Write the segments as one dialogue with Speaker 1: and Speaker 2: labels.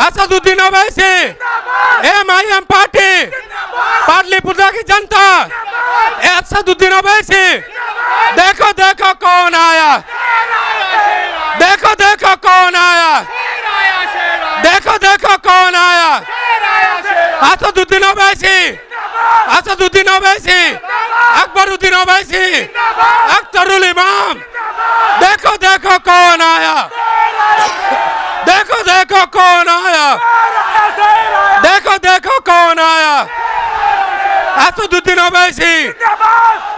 Speaker 1: Asaduddin Owaisi, MIM party, Pataliputra की जनता, असदुद्दीन ओवैसी, देखो देखो कौन आया, देखो देखो कौन आया, देखो देखो कौन आया, असदुद्दीन ओवैसी, असदुद्दीन ओवैसी, अकबरुद्दीन ओवैसी, अख्तरुल इमाम, देखो देखो कौन आया, देखो देखो कौन आया, देखो देखो कौन आया, असदुद्दीन ओवैसी,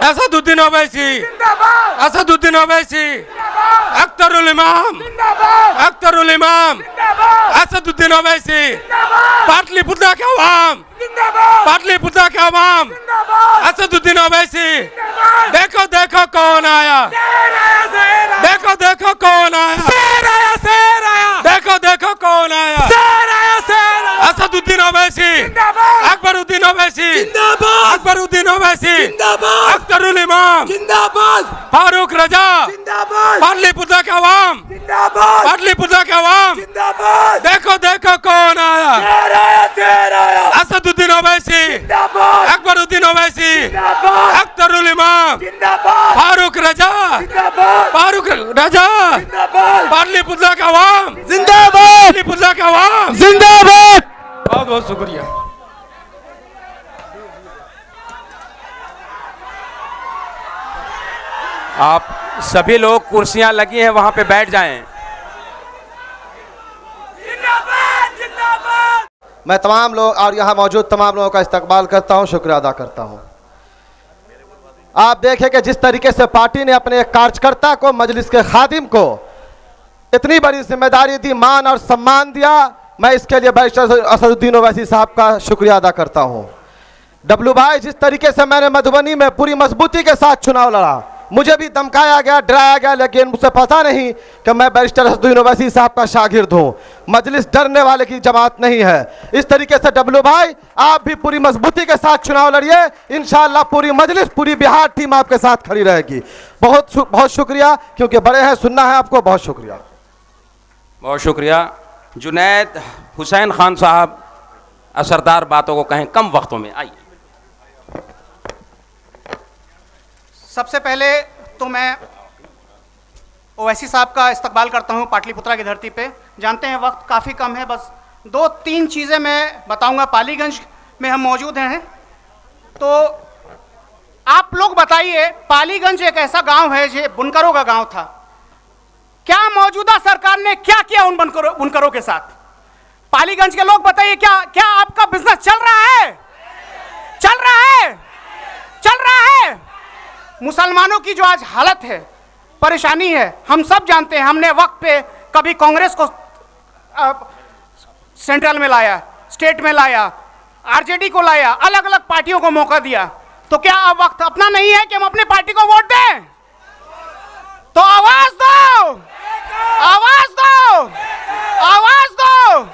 Speaker 1: असदुद्दीन ओवैसी, असदुद्दीन ओवैसी, अख्तरुल इमाम, अख्तरुल इमाम, असदुद्दीन ओवैसी, पाटलिपुत्र के अवाम, पाटलिपुत्र के अवाम, असदुद्दीन ओवैसी, देखो देखो कौन आया, देखो देखो कौन आया, देखो देखो कौन आया, असदुद्दीन ओवैसी, अकबरुद्दीन ओवैसी, अकबरुद्दीन ओवैसी, अख्तरुल इमाम, फारूक रजा, पाटलिपुत्र के अवाम, पाटलिपुत्र के अवाम, देखो देखो कौन आया, असदुद्दीन ओवैसी, अकबरुद्दीन ओवैसी, अख्तरुल इमाम, फारूक रजा, फारूक रजा, पाटलिपुत्र के अवाम जिंदाबाद, पाटलिपुत्र के अवाम जिंदाबाद। बहुत बहुत शुक्रिया।
Speaker 2: आप सभी लोग कुर्सियां लगी हैं वहां पे बैठ जाएं।
Speaker 3: मैं तमाम लोग और यहाँ मौजूद तमाम लोगों का इस्तकबाल करता हूँ, शुक्रिया अदा करता हूँ। आप देखें कि जिस तरीके से पार्टी ने अपने एक कार्यकर्ता को, मजलिस के खादिम को इतनी बड़ी जिम्मेदारी दी, मान और सम्मान दिया, मैं इसके लिए बैरिस्टर असदुद्दीन ओवैसी साहब का शुक्रिया अदा करता हूँ। डब्लू भाई, जिस तरीके से मैंने मधुबनी में पूरी मजबूती के साथ चुनाव लड़ा, मुझे भी धमकाया गया, डराया गया, लेकिन मुझे पता नहीं कि मैं बैरिस्टर असदुद्दीन ओवैसी साहब का शागिर्द हूँ। मजलिस डरने वाले की जमात नहीं है। इस तरीके से डब्लू भाई, आप भी पूरी मजबूती के साथ चुनाव लड़िए, इंशाअल्लाह पूरी मजलिस, पूरी बिहार टीम आपके साथ खड़ी रहेगी। बहुत शुक्रिया, क्योंकि बड़े हैं, सुनना है आपको। बहुत शुक्रिया,
Speaker 2: बहुत शुक्रिया। जुनैद हुसैन खान साहब असरदार बातों को कहें कम वक्तों में। आइए।
Speaker 4: सबसे पहले तो मैं ओवैसी साहब का इस्तकबाल करता हूं पाटलिपुत्रा की धरती पे। जानते हैं वक्त काफ़ी कम है, बस 2-3 चीज़ें मैं बताऊंगा। पालीगंज में हम मौजूद हैं, तो आप लोग बताइए, पालीगंज एक ऐसा गांव है जो बुनकरों का गांव था। क्या मौजूदा सरकार ने क्या किया उन बुनकरों के साथ? पालीगंज के लोग बताइए, क्या आपका बिजनेस चल रहा है? चल रहा है? चल रहा है? मुसलमानों की जो आज हालत है, परेशानी है, हम सब जानते हैं। हमने वक्त पे कभी कांग्रेस को सेंट्रल में लाया, स्टेट में लाया, आरजेडी को लाया, अलग अलग पार्टियों को मौका दिया। तो क्या अब वक्त अपना नहीं है कि हम अपनी पार्टी को वोट दें? तो आवाज दो, आवाज दो, आवाज दो।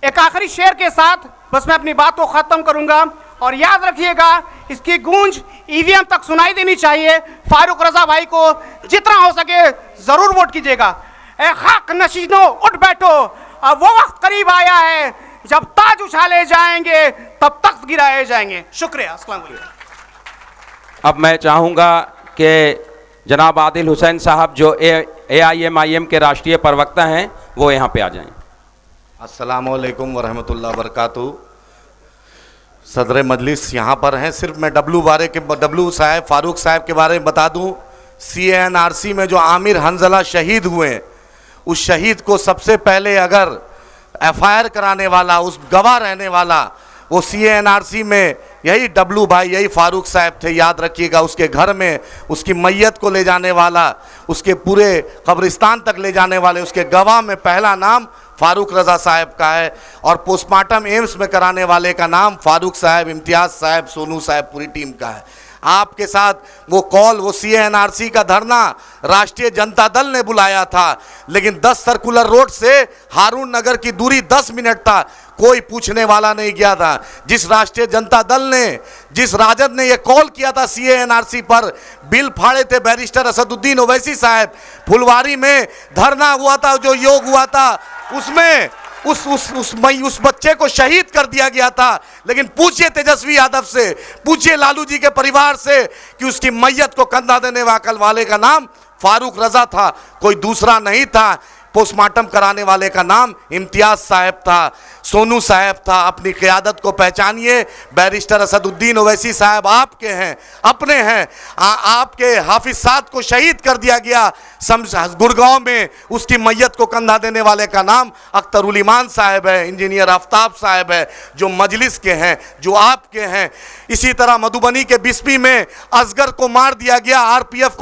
Speaker 4: एक आखिरी शेर के साथ बस मैं अपनी बात को खत्म करूंगा, और याद रखिएगा, इसकी गूंज ईवीएम तक सुनाई देनी चाहिए। फारूक रजा भाई को जितना हो सके जरूर वोट कीजिएगा। ए खाक नशीनों, उठ बैठो, अब वो वक्त करीब आया है जब ताज उछाले जाएंगे, तब तख्त गिराए जाएंगे। शुक्रिया, अस्सलाम वालेकुम।
Speaker 2: अब मैं चाहूंगा कि जनाब आदिल हुसैन साहब जो AIMIM के राष्ट्रीय प्रवक्ता हैं, वो यहाँ पे आ जाएं।
Speaker 5: अस्सलामुअलैकुम वरहमतुल्लाह वबरकातुहू। सदर मजलिस यहाँ पर हैं। सिर्फ मैं डब्लू साहब, फारूक साहब के बारे में बता दूँ। CNRC में जो आमिर हंजला शहीद हुए, उस शहीद को सबसे पहले अगर FIR कराने वाला, उस गवाह रहने वाला, वो CNRC में यही डब्लू भाई, यही फारूक साहब थे। याद रखिएगा, उसके घर में उसकी मैयत को ले जाने वाला, उसके पूरे कब्रिस्तान तक ले जाने वाले, उसके गवाह में पहला नाम फारूक रजा साहब का है, और पोस्टमार्टम एम्स में कराने वाले का नाम फारूक साहब, इम्तियाज़ साहब, सोनू साहब, पूरी टीम का है। आपके साथ वो कॉल, वो CNRC का धरना राष्ट्रीय जनता दल ने बुलाया था, लेकिन 10 सर्कुलर रोड से हारून नगर की दूरी 10 मिनट था, कोई पूछने वाला नहीं गया था। जिस राष्ट्रीय जनता दल ने, जिस राजद ने ये कॉल किया था CNRC पर, बिल फाड़े थे बैरिस्टर असदुद्दीन ओवैसी साहब। फुलवारी में धरना हुआ था, जो योग हुआ था, उसमें उस बच्चे को शहीद कर दिया गया था। लेकिन पूछिए तेजस्वी यादव से, पूछिए लालू जी के परिवार से कि उसकी मैयत को कंधा देने वाले का नाम फारूक रजा था, कोई दूसरा नहीं था। पोस्टमार्टम कराने वाले का नाम इम्तियाज साहब था, सोनू साहब था। अपनी क़यादत को पहचानिए। बैरिस्टर असदुद्दीन ओवैसी साहब आपके हैं, अपने हैं। आपके हाफिज साद को शहीद कर दिया गया गुड़गांव में, उसकी मैयत को कंधा देने वाले का नाम अख्तरुल ईमान साहब है, इंजीनियर आफ्ताब साहब है, जो मजलिस के हैं, जो आपके हैं। इसी तरह मधुबनी के बिस्पी में असगर को मार दिया गया, आरपीएफ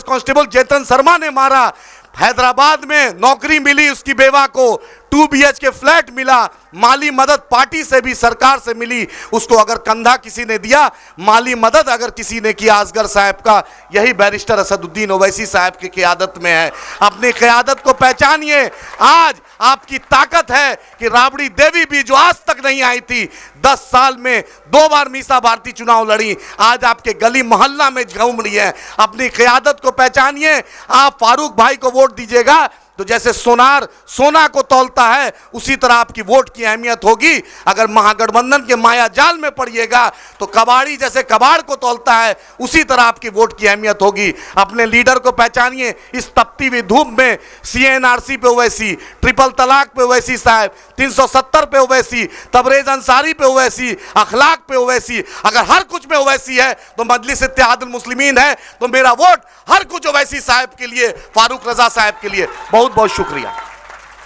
Speaker 5: कांस्टेबल चेतन शर्मा ने मारा। हैदराबाद में नौकरी मिली उसकी बेवा को, 2 BHK फ्लैट मिला, माली मदद पार्टी से भी सरकार से मिली। उसको अगर कंधा किसी ने दिया, माली मदद अगर किसी ने किया असगर साहब का, यही बैरिस्टर असदुद्दीन ओवैसी साहब की क़यादत में है। अपनी क़यादत को पहचानिए। आज आपकी ताकत है कि राबड़ी देवी भी जो आज तक नहीं आई थी, 10 साल में 2 बार मीसा भारती चुनाव लड़ी, आज आपके गली मोहल्ला में घूम रही है। अपनी क़यादत को पहचानिए। आप फारूक भाई को वोट दीजिएगा तो जैसे सोनार सोना को तौलता है, उसी तरह आपकी वोट की अहमियत होगी। अगर महागठबंधन के माया जाल में पड़िएगा तो कबाड़ी जैसे कबाड़ को तौलता है, उसी तरह आपकी वोट की अहमियत होगी। अपने लीडर को पहचानिए। इस तपती हुई धूप में CNRC पे ओवैसी, ट्रिपल तलाक पे ओवैसी साहब, 370 पे ओवैसी, तबरेज अंसारी पे ओवैसी, अखलाक पे ओवैसी, अगर हर कुछ में ओवैसी है तो मजलिस इत्तेहादुल मुस्लिमीन है, तो मेरा वोट हर कुछ ओवैसी साहब के लिए, फारूक रजा साहब के लिए। बहुत बहुत शुक्रिया।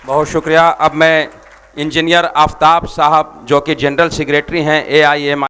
Speaker 2: बहुत शुक्रिया। अब मैं इंजीनियर आफ्ताब साहब जो कि जनरल सेक्रेटरी हैं AIM